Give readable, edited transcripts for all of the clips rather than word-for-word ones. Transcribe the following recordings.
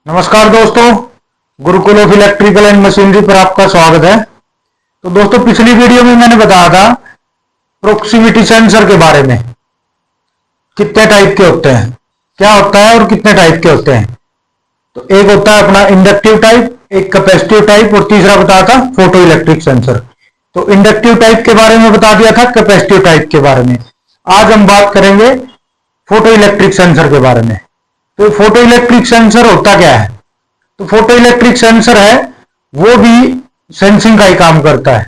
नमस्कार दोस्तों, Gurukul of electrical and machinery पर आपका स्वागत है। तो दोस्तों, पिछली वीडियो में मैंने बताया था प्रोक्सीमिटी सेंसर के बारे में, कितने टाइप के होते हैं, क्या होता है और कितने टाइप के होते हैं। तो एक होता है अपना इंडक्टिव टाइप, एक कैपेसिटिव टाइप और तीसरा बताया था फोटो इलेक्ट्रिक सेंसर। तो इंडक्टिव टाइप के बारे में बता दिया था, कैपेसिटिव टाइप के बारे में। आज हम बात करेंगे फोटो इलेक्ट्रिक सेंसर के बारे में। तो फोटो इलेक्ट्रिक सेंसर होता क्या है? तो फोटो इलेक्ट्रिक सेंसर है वो भी सेंसिंग का ही काम करता है।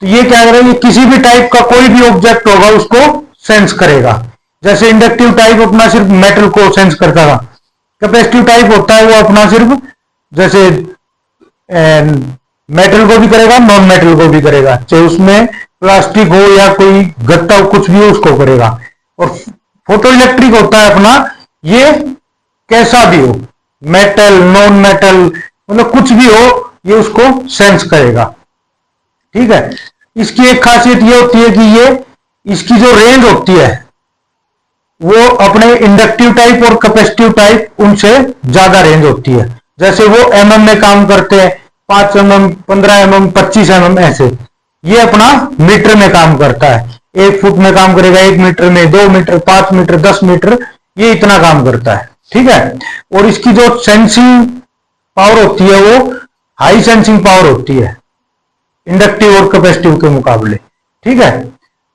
तो ये क्या करेगा, ये किसी भी टाइप का कोई भी ऑब्जेक्ट होगा उसको सेंस करेगा। जैसे इंडक्टिव टाइप अपना सिर्फ मेटल को सेंस करता था, कैपेसिटिव टाइप होता है वो अपना सिर्फ जैसे मेटल को भी करेगा, नॉन मेटल को भी करेगा, चाहे उसमें प्लास्टिक हो या कोई गत्ता हो, कुछ भी हो उसको करेगा। और फोटो इलेक्ट्रिक होता है अपना, ये कैसा भी हो, मेटल नॉन मेटल मतलब कुछ भी हो, ये उसको सेंस करेगा। ठीक है। इसकी एक खासियत ये होती है कि ये इसकी जो रेंज होती है वो अपने इंडक्टिव टाइप और कैपेसिटिव टाइप उनसे ज्यादा रेंज होती है। जैसे वो एमएम में काम करते हैं, 5 mm, 15 mm, 25 mm ऐसे। ये अपना मीटर में काम करता है, 1 फुट में काम करेगा, 1 मीटर में, 2 मीटर, 5 मीटर, 10 मीटर, ये इतना काम करता है। ठीक है। और इसकी जो सेंसिंग पावर होती है वो हाई सेंसिंग पावर होती है इंडक्टिव और कैपेसिटिव के मुकाबले। ठीक है।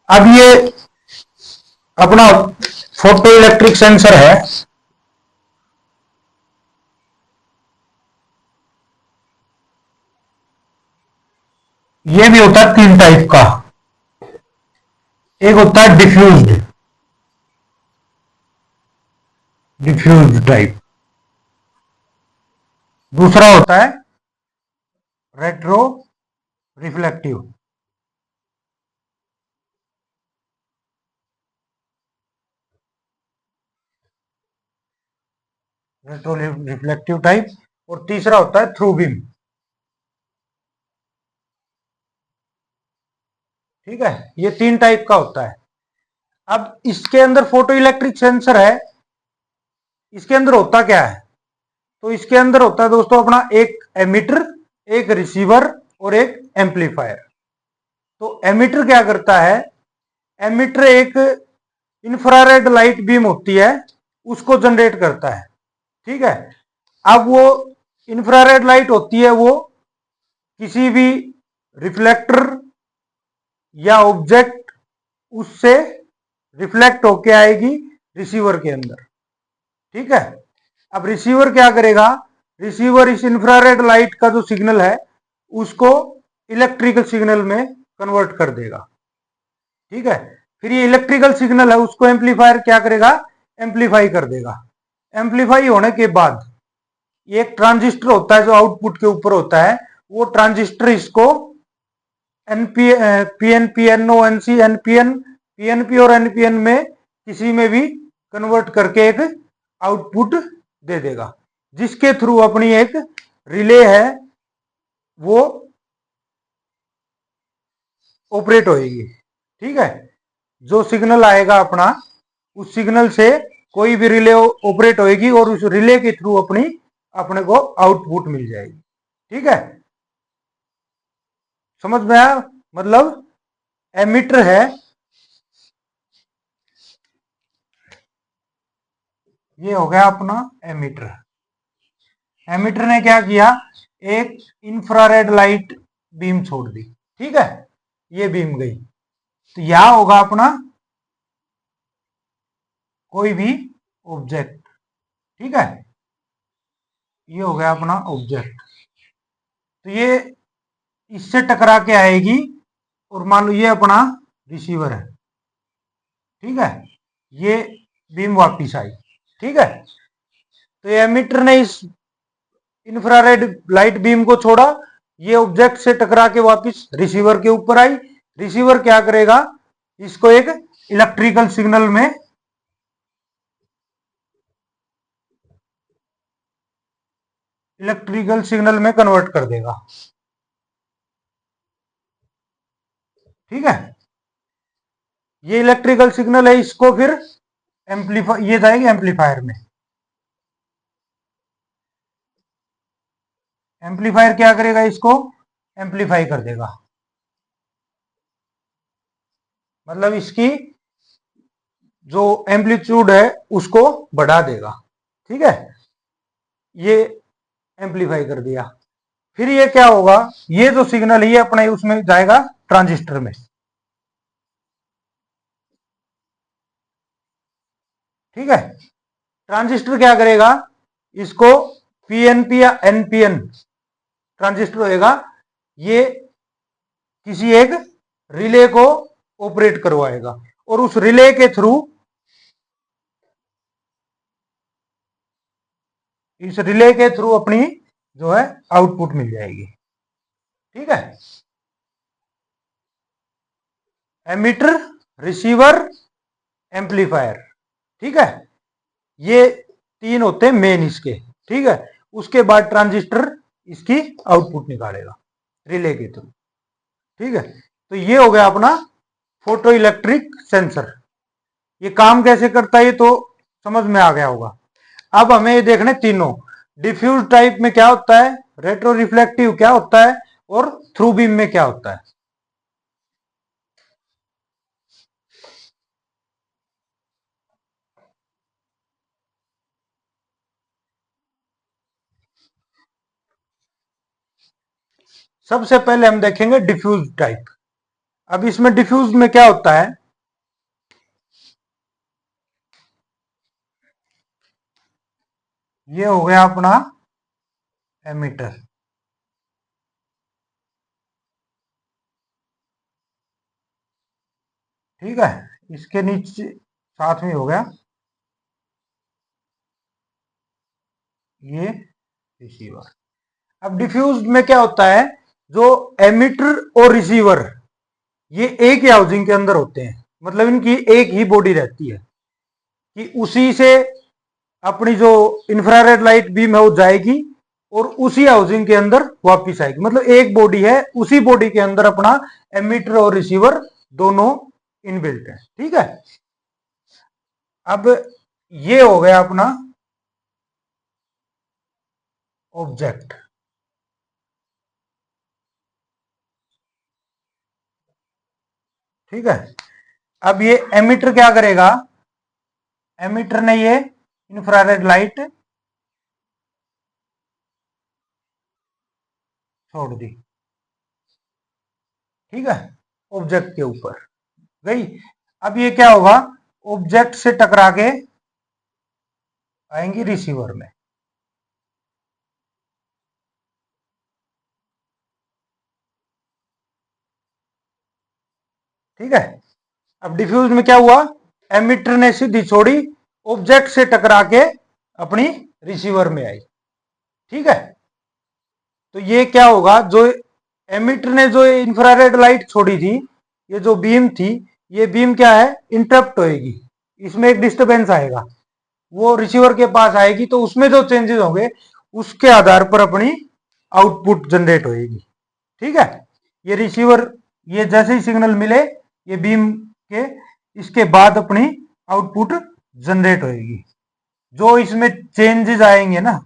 अब ये अपना फोटो इलेक्ट्रिक सेंसर है, ये भी होता है 3 टाइप का। एक होता है डिफ्यूज्ड, डिफ्यूज्ड टाइप। दूसरा होता है retro reflective. Retro reflective type. और तीसरा होता है थ्रू बीम। ठीक है। ये 3 टाइप का होता है। अब इसके अंदर फोटो इलेक्ट्रिक सेंसर है, इसके अंदर होता क्या है? तो इसके अंदर होता है दोस्तों अपना एक एमिटर, एक रिसीवर और एक एम्पलीफायर। तो एमिटर क्या करता है? एमिटर एक इंफ्रारेड लाइट बीम होती है, उसको जनरेट करता है। ठीक है। अब वो इंफ्रारेड लाइट होती है, वो किसी भी रिफ्लेक्टर या ऑब्जेक्ट उससे रिफ्लेक्ट होके आएगी रिसीवर के अंदर। ठीक है। अब रिसीवर क्या करेगा? रिसीवर इस इंफ्रारेड लाइट का जो सिग्नल है उसको इलेक्ट्रिकल सिग्नल में कन्वर्ट कर देगा। ठीक है। फिर ये इलेक्ट्रिकल सिग्नल है उसको एम्पलीफायर क्या करेगा? एम्पलीफाई कर देगा। एम्पलीफाई होने के बाद एक ट्रांजिस्टर होता है जो आउटपुट के ऊपर होता है, वो ट्रांजिस्टर इसको NP PN, PNO, NC, NPN, PNP और एनपीएन में किसी में भी कन्वर्ट करके एक आउटपुट दे देगा, जिसके थ्रू अपनी एक रिले है वो ऑपरेट होएगी। ठीक है। जो सिग्नल आएगा अपना, उस सिग्नल से कोई भी रिले ऑपरेट होएगी और उस रिले के थ्रू अपनी अपने को आउटपुट मिल जाएगी। ठीक है। समझ में आया? मतलब एमीटर है, ये हो गया अपना एमीटर। एमीटर ने क्या किया? एक इंफ्रारेड लाइट बीम छोड़ दी। ठीक है। ये बीम गई, तो यहां होगा अपना कोई भी ऑब्जेक्ट। ठीक है। ये हो गया अपना ऑब्जेक्ट। तो ये इससे टकरा के आएगी और मान लो ये अपना रिसीवर है। ठीक है। ये बीम वापिस आई। ठीक है। तो ये एमिटर ने इस इंफ्रारेड लाइट बीम को छोड़ा, ये ऑब्जेक्ट से टकरा के वापिस रिसीवर के ऊपर आई। रिसीवर क्या करेगा? इसको एक इलेक्ट्रिकल सिग्नल में कन्वर्ट कर देगा। ठीक है। ये इलेक्ट्रिकल सिग्नल है, इसको फिर एम्पलीफाई, ये जाएगी एम्पलीफायर में। एम्पलीफायर क्या करेगा, इसको एम्पलीफाई कर देगा, मतलब इसकी जो एम्पलीट्यूड है उसको बढ़ा देगा। ठीक है, ये एम्पलीफाई कर दिया। फिर ये क्या होगा, ये जो सिग्नल है ये अपने उसमें जाएगा ट्रांजिस्टर में। ठीक है, ट्रांजिस्टर क्या करेगा, इसको पीएनपी या एनपीएन ट्रांजिस्टर होएगा, ये किसी एक रिले को ऑपरेट करवाएगा और उस रिले के थ्रू, इस रिले के थ्रू अपनी जो है आउटपुट मिल जाएगी। ठीक है, एमीटर, रिसीवर, एम्पलीफायर। ठीक है, ये तीन होते हैं मेन इसके। ठीक है, उसके बाद ट्रांजिस्टर इसकी आउटपुट निकालेगा रिले के थ्रू। ठीक है, तो ये हो गया अपना फोटो इलेक्ट्रिक सेंसर। ये काम कैसे करता है ये तो समझ में आ गया होगा। अब हमें ये देखने तीनों, डिफ्यूज टाइप में क्या होता है, रेट्रो रिफ्लेक्टिव क्या होता है, और थ्रू बीम में क्या होता है। सबसे पहले हम देखेंगे डिफ्यूज टाइप। अब इसमें डिफ्यूज में क्या होता है, ये हो गया अपना एमीटर। ठीक है, इसके नीचे साथ में हो गया ये रिसीवर। अब डिफ्यूज में क्या होता है, जो एमिटर और रिसीवर ये एक ही हाउसिंग के अंदर होते हैं, मतलब इनकी एक ही बॉडी रहती है कि उसी से अपनी जो इंफ्रारेड लाइट बीम है वो जाएगी और उसी हाउसिंग के अंदर वापस आएगी, मतलब एक बॉडी है, उसी बॉडी के अंदर अपना एमिटर और रिसीवर दोनों इनबिल्ट है। ठीक है, अब ये हो गया अपना ऑब्जेक्ट। ठीक है, अब ये एमिटर क्या करेगा, एमिटर ने ये इंफ्रारेड लाइट छोड़ दी। ठीक है, ऑब्जेक्ट के ऊपर गई। अब ये क्या होगा, ऑब्जेक्ट से टकरा के आएंगी रिसीवर में। ठीक है, अब डिफ्यूज में क्या हुआ, एमिटर ने सीधी छोड़ी, ऑब्जेक्ट से टकरा के अपनी रिसीवर में आई। ठीक है, तो ये क्या होगा, जो एमिटर ने जो इंफ्रारेड लाइट छोड़ी थी, ये जो बीम थी, ये बीम क्या है, इंटरप्ट होएगी, इसमें एक डिस्टरबेंस आएगा, वो रिसीवर के पास आएगी, तो उसमें जो चेंजेस होंगे उसके आधार पर अपनी आउटपुट जनरेट होएगी। ठीक है, ये रिसीवर, ये जैसे ही सिग्नल मिले ये बीम के, इसके बाद अपनी आउटपुट जनरेट होएगी। जो इसमें चेंजेस आएंगे ना,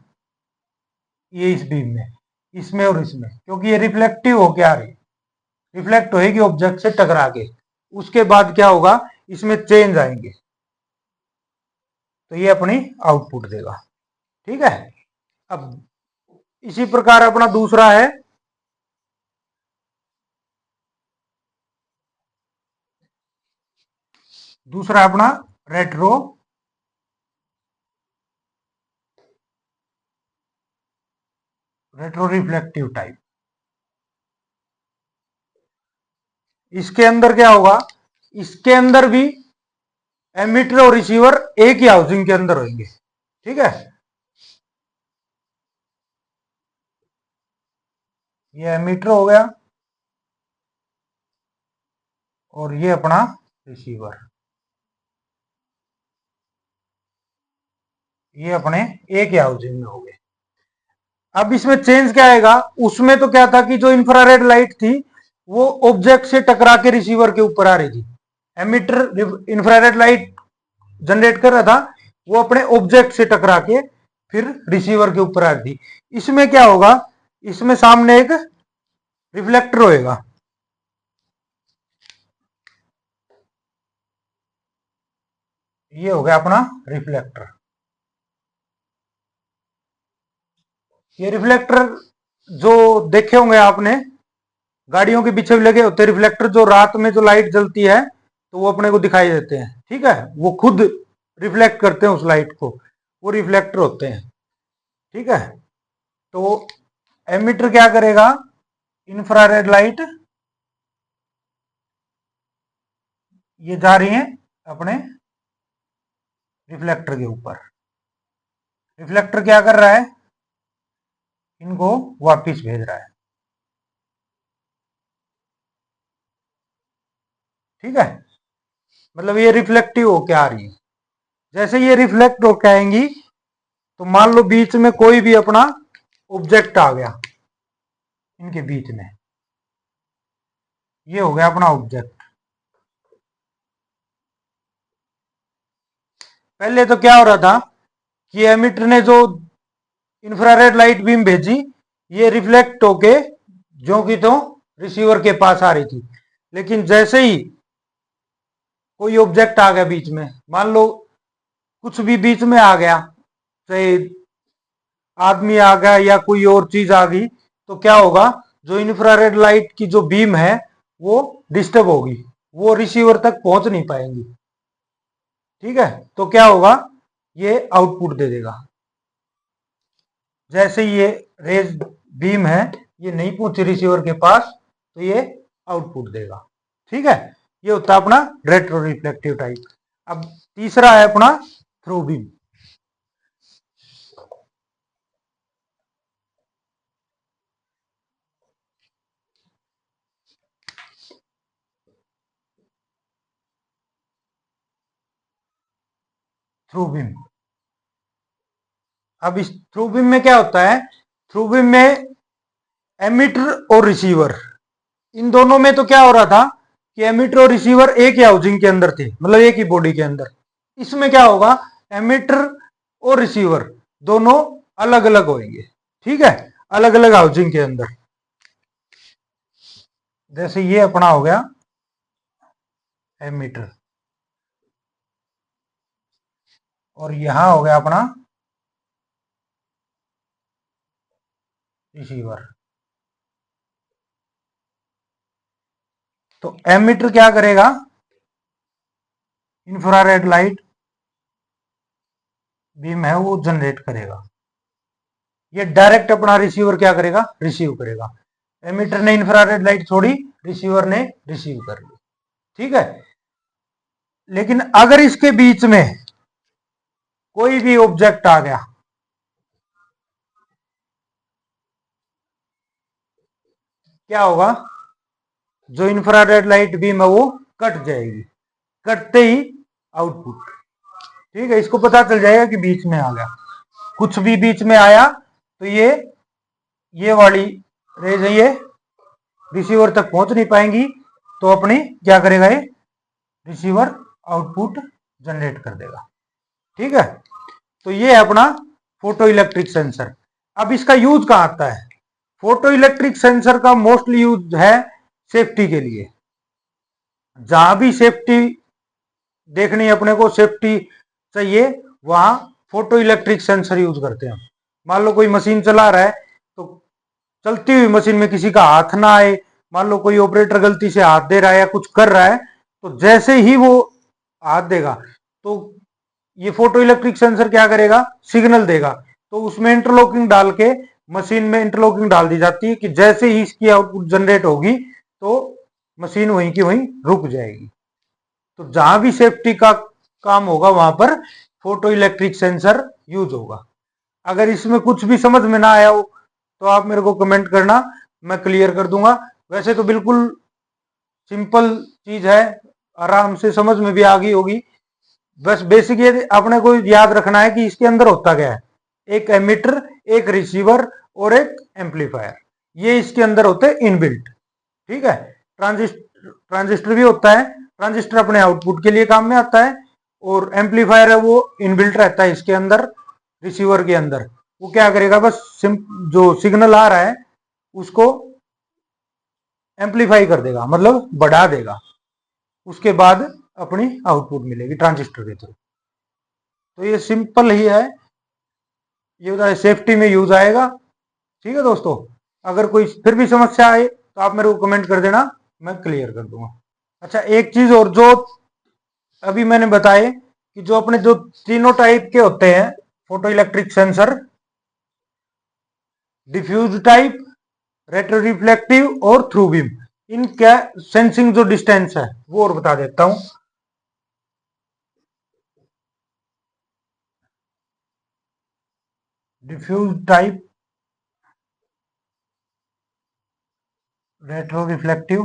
ये इस बीम में, इसमें और इसमें, क्योंकि ये रिफ्लेक्टिव होके आ रही, रिफ्लेक्ट होएगी ऑब्जेक्ट से टकरा के, उसके बाद क्या होगा, इसमें चेंज आएंगे, तो ये अपनी आउटपुट देगा। ठीक है, अब इसी प्रकार अपना दूसरा है, दूसरा अपना रेट्रो रेट्रो रिफ्लेक्टिव टाइप। इसके अंदर क्या होगा, इसके अंदर भी एमिटर और रिसीवर एक ही हाउसिंग के अंदर होंगे। ठीक है, ये एमिटर हो गया और ये अपना रिसीवर, ये अपने एक ही हाउसिंग में हो गए। अब इसमें चेंज क्या आएगा, उसमें तो क्या था कि जो इंफ्रारेड लाइट थी वो ऑब्जेक्ट से टकरा के रिसीवर के ऊपर आ रही थी, एमिटर इंफ्रारेड लाइट जनरेट कर रहा था, वो अपने ऑब्जेक्ट से टकरा के फिर रिसीवर के ऊपर आ रही थी। इसमें क्या होगा, इसमें सामने एक रिफ्लेक्टर होएगा। ये हो गया अपना रिफ्लेक्टर। ये रिफ्लेक्टर जो देखे होंगे आपने, गाड़ियों के पीछे भी लगे होते हैं रिफ्लेक्टर, जो रात में जो लाइट जलती है तो वो अपने को दिखाई देते हैं। ठीक है, वो खुद रिफ्लेक्ट करते हैं उस लाइट को, वो रिफ्लेक्टर होते हैं। ठीक है, तो एमिटर क्या करेगा, इंफ्रारेड लाइट ये जा रही है अपने रिफ्लेक्टर के ऊपर। रिफ्लेक्टर क्या कर रहा है, इनको वापिस भेज रहा है। ठीक है, मतलब ये रिफ्लेक्टिव होके आ रही है। जैसे ये रिफ्लेक्ट होके आएंगी तो मान लो बीच में कोई भी अपना ऑब्जेक्ट आ गया, इनके बीच में ये हो गया अपना ऑब्जेक्ट। पहले तो क्या हो रहा था कि एमिटर ने जो इंफ्रारेड लाइट बीम भेजी, ये रिफ्लेक्ट होके जो कि तो रिसीवर के पास आ रही थी। लेकिन जैसे ही कोई ऑब्जेक्ट आ गया बीच में, मान लो कुछ भी बीच में आ गया, चाहे आदमी आ गया या कोई और चीज आ गई, तो क्या होगा, जो इंफ्रारेड लाइट की जो बीम है वो डिस्टर्ब होगी, वो रिसीवर तक पहुंच नहीं पाएंगी। ठीक है, तो क्या होगा, ये आउटपुट दे देगा। जैसे ये रेज बीम है, ये नहीं पहुंची रिसीवर के पास, तो ये आउटपुट देगा। ठीक है, ये होता है अपना रेट्रो रिफ्लेक्टिव टाइप। अब तीसरा है अपना थ्रू बीम। थ्रू बीम, अब इस थ्रू बीम में क्या होता है, थ्रू बीम में एमिटर और रिसीवर, इन दोनों में तो क्या हो रहा था कि एमिटर और रिसीवर एक ही हाउसिंग के अंदर थे, मतलब एक ही बॉडी के अंदर। इसमें क्या होगा, एमिटर और रिसीवर दोनों अलग अलग होंगे। ठीक है, अलग अलग हाउसिंग के अंदर। जैसे ये अपना हो गया एमिटर, और यहां हो गया अपना रिसीवर। तो एमिटर क्या करेगा, इंफ्रारेड लाइट बीम है वो जनरेट करेगा, ये डायरेक्ट अपना रिसीवर क्या करेगा, रिसीव करेगा। एमिटर ने इंफ्रारेड लाइट छोड़ी, रिसीवर ने रिसीव कर ली। ठीक है, लेकिन अगर इसके बीच में कोई भी ऑब्जेक्ट आ गया, क्या होगा, जो इंफ्रारेड लाइट बीम है वो कट जाएगी, कटते ही आउटपुट। ठीक है, इसको पता चल जाएगा कि बीच में आ गया, कुछ भी बीच में आया तो ये वाली रेज है, ये रिसीवर तक पहुंच नहीं पाएंगी, तो अपनी क्या करेगा, ये रिसीवर आउटपुट जनरेट कर देगा। ठीक है, तो ये है अपना फोटो इलेक्ट्रिक सेंसर। अब इसका यूज कहां आता है, फोटो इलेक्ट्रिक सेंसर का मोस्टली यूज है सेफ्टी के लिए। जहां भी सेफ्टी देखनी है अपने को, सेफ्टी चाहिए, वहां फोटो इलेक्ट्रिक सेंसर यूज करते हैं। मान लो कोई मशीन चला रहा है, तो चलती हुई मशीन में किसी का हाथ ना आए, मान लो कोई ऑपरेटर गलती से हाथ दे रहा है या कुछ कर रहा है, तो जैसे ही वो हाथ देगा तो ये फोटो इलेक्ट्रिक सेंसर क्या करेगा, सिग्नल देगा। तो उसमें इंटरलॉकिंग डाल के, मशीन में इंटरलॉकिंग डाल दी जाती है कि जैसे ही इसकी आउटपुट जनरेट होगी तो मशीन वहीं की वहीं रुक जाएगी। तो जहां भी सेफ्टी का काम होगा वहां पर फोटो इलेक्ट्रिक सेंसर यूज होगा। अगर इसमें कुछ भी समझ में ना आया हो तो आप मेरे को कमेंट करना, मैं क्लियर कर दूंगा। वैसे तो बिल्कुल सिंपल चीज है, आराम से समझ में भी आ गई होगी। बस बेसिक ये अपने को याद रखना है कि इसके अंदर होता क्या है, एक एमिटर, एक रिसीवर और एक एम्पलीफायर, ये इसके अंदर होते हैं इनबिल्ट। ठीक है, ट्रांजिस्टर भी होता है, ट्रांजिस्टर अपने आउटपुट के लिए काम में आता है, और एम्पलीफायर है वो इनबिल्ट रहता है इसके अंदर, रिसीवर के अंदर। वो क्या करेगा, बस जो सिग्नल आ रहा है उसको एम्पलीफाई कर देगा, मतलब बढ़ा देगा, उसके बाद अपनी आउटपुट मिलेगी ट्रांजिस्टर के थ्रू। तो ये सिंपल ही है, ये सेफ्टी में यूज आएगा। ठीक है दोस्तों, अगर कोई फिर भी समस्या आए तो आप मेरे को कमेंट कर देना, मैं क्लियर कर दूंगा। अच्छा, एक चीज और, जो अभी मैंने बताए कि जो अपने जो तीनों टाइप के होते हैं photo electric sensor, diffuse type, retro reflective और थ्रू बीम, इनका सेंसिंग जो डिस्टेंस है वो और बता देता हूं। डिफ्यूज टाइप, रेट्रो रिफ्लेक्टिव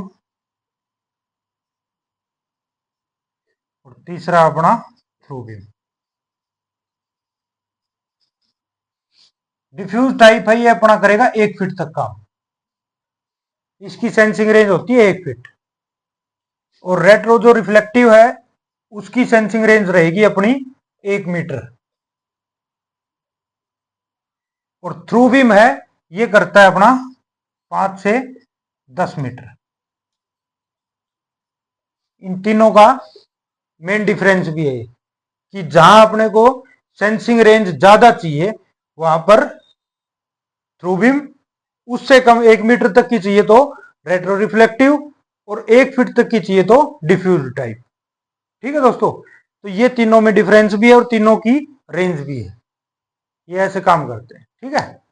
और तीसरा अपना थ्रू बीम। डिफ्यूज टाइप है, ये अपना करेगा 1 फीट तक काम, इसकी सेंसिंग रेंज होती है 1 फीट। और रेट्रो जो रिफ्लेक्टिव है उसकी सेंसिंग रेंज रहेगी अपनी 1 मीटर। और थ्रू बीम है, ये करता है अपना 5 से 10 मीटर। इन तीनों का मेन डिफरेंस भी है कि जहां अपने को सेंसिंग रेंज ज्यादा चाहिए वहां पर थ्रू बीम, उससे कम 1 मीटर तक की चाहिए तो रेट्रो रिफ्लेक्टिव, और 1 फीट तक की चाहिए तो डिफ्यूज टाइप। ठीक है दोस्तों, तो ये तीनों में डिफरेंस भी है और तीनों की रेंज भी है, ये ऐसे काम करते हैं। ठीक है।